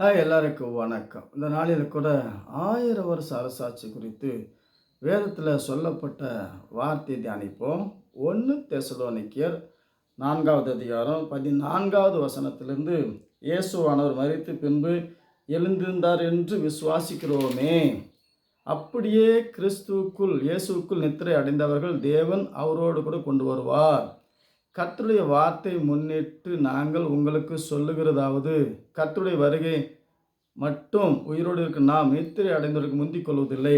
எல்லாருக்கும் வணக்கம். இந்த நாளில் கூட 1000 வருஷ அரசாட்சி குறித்து வேதத்தில் சொல்லப்பட்ட வார்த்தை தியானிப்போம். 1 தெசலோனிக்கேயர் 4வது அதிகாரம் 14வது வசனத்திலிருந்து, இயேசுவானவர் மரித்து பின்பு எழுந்திருந்தார் என்று விசுவாசிக்கிறோமே, அப்படியே கிறிஸ்துவுக்குள் இயேசுவுக்குள் நித்திரை அடைந்தவர்கள் தேவன் அவரோடு கூட கொண்டு வருவார். கர்த்தருடைய வார்த்தை முன்னிட்டு நாங்கள் உங்களுக்கு சொல்லுகிறதாவது, கர்த்தருடைய வருகை மட்டும் உயிரோடு இருக்க நாம் நித்திரை அடைந்தவருக்கு முந்திக் கொள்வதில்லை.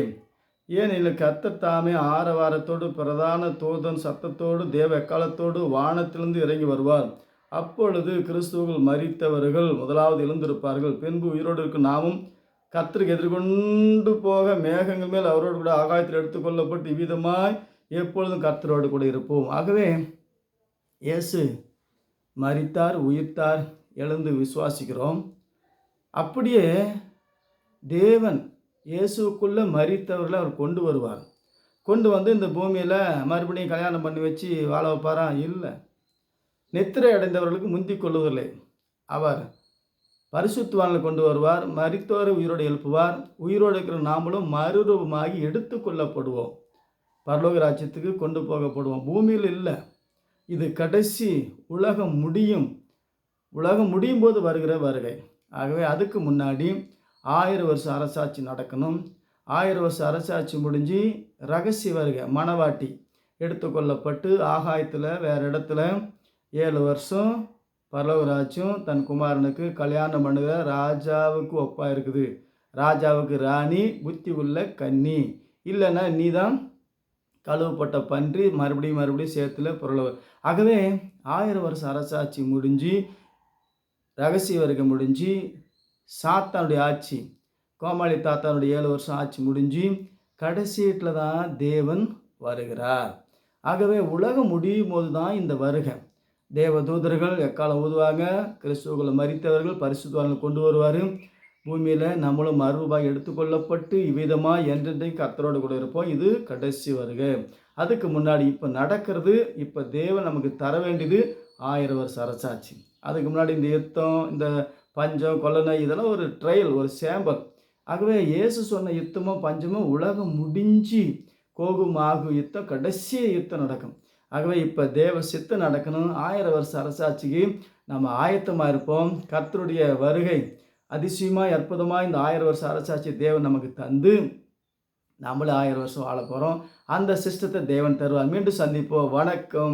ஏனெனில் கர்த்தர் தாமே ஆரவாரத்தோடு பிரதான தூதன் சத்தத்தோடு தேவ எக்காலத்தோடு வானத்திலிருந்து இறங்கி வருவார். அப்பொழுது கிறிஸ்துவுக்குள் மரித்தவர்கள் முதலாவது எழுந்திருப்பார்கள். பின்பு உயிரோடு இருக்கும் நாமும் கர்த்தருக்கு எதிர்கொண்டு போக மேகங்கள் மேல் அவரோடு கூட ஆகாயத்தில் எடுத்துக்கொள்ளப்பட்டு இவ்விதமாய் எப்பொழுதும் கர்த்தரோடு கூட இருப்போம். ஆகவே இயேசு மரித்தார், உயிர்த்தார், எழுந்து விசுவாசிக்கிறோம். அப்படியே தேவன் இயேசுக்குள்ளே மரித்தவர்களை அவர் கொண்டு வருவார். கொண்டு வந்து இந்த பூமியில் மறுபடியும் கல்யாணம் பண்ணி வச்சு வாழ வைப்பாரா? இல்லை. நித்திரை அடைந்தவர்களுக்கு முந்திக் கொள்வதில்லை. அவர் பரிசுத்தவான்களை கொண்டு வருவார். மரித்தோரை உயிரோடு எழுப்புவார். உயிரோடு இருக்கிற நாமளும் மறுரூபமாகி எடுத்து கொள்ளப்படுவோம். பரலோக ராஜ்யத்துக்கு கொண்டு போகப்படுவோம். பூமியில் இல்லை. இது கடைசி உலகம் முடியும் போது வருகிற வருகை. ஆகவே அதுக்கு முன்னாடி 1000 வருஷ அரசாட்சி நடக்கணும். 1000 வருஷ அரசாட்சி முடிஞ்சு ரகசிய வருகை, மணவாட்டி எடுத்துக்கொள்ளப்பட்டு ஆகாயத்தில் வேறு இடத்துல 7 வருஷம் பரலோக ராஜ்யம் தன் குமாரனுக்கு கல்யாணம் பண்ணுகிற ராஜாவுக்கு ஒப்பாக இருக்குது. ராஜாவுக்கு ராணி, புத்தி உள்ள கன்னி. இல்லைன்னா நீ தான் கழுவப்பட்ட பன்றி, மறுபடியும் சேர்த்துல பொருளவு. ஆகவே 1000 வருஷம் அரசாட்சி முடிஞ்சு ரகசிய வருகை முடிஞ்சு சாத்தானுடைய ஆட்சி, கோமாளி தாத்தானுடைய 7 வருஷம் ஆட்சி முடிஞ்சு கடைசியில் தான் தேவன் வருகிறார். ஆகவே உலகம் முடியும் போது தான் இந்த வருகை. தேவ தூதர்கள் எக்காலம் ஊதுவாங்க. கிறிஸ்துவுக்குள்ள மரித்தவர்கள் பரிசுத்தவான்கள் கொண்டு வருவார். பூமியில் நம்மளும் மறுரூபாய் எடுத்துக்கொள்ளப்பட்டு இவ்விதமாக என்றென்றைக்கு கர்த்தரோடு கூட இருப்போம். இது கடைசி வருகை. அதுக்கு முன்னாடி இப்போ நடக்கிறது, இப்போ தேவன் நமக்கு தர வேண்டியது 1000 வருஷ அரசாட்சி. அதுக்கு முன்னாடி இந்த யுத்தம், இந்த பஞ்சம், கொள்ளனை, இதெல்லாம் ஒரு ட்ரையல், ஒரு சேம்பல். ஆகவே இயேசு சொன்ன யுத்தமும் பஞ்சமும் உலகம் முடிஞ்சு கோகு யுத்தம், கடைசி யுத்தம் நடக்கும். ஆகவே இப்போ தேவ சித்தம் நடக்கணும். 1000 வருஷ அரசாட்சிக்கு நம்ம ஆயத்தமாக இருப்போம். கர்த்தருடைய வருகை அதிசயமாய் அற்புதமாக இந்த 1000 வருஷ அரசாட்சி தேவன் நமக்கு தந்து நம்மளே 1000 வருஷம் வாழ போகிறோம். அந்த சிஸ்டத்தை தேவன் தருவார். மீண்டும் சந்திப்போம். வணக்கம்.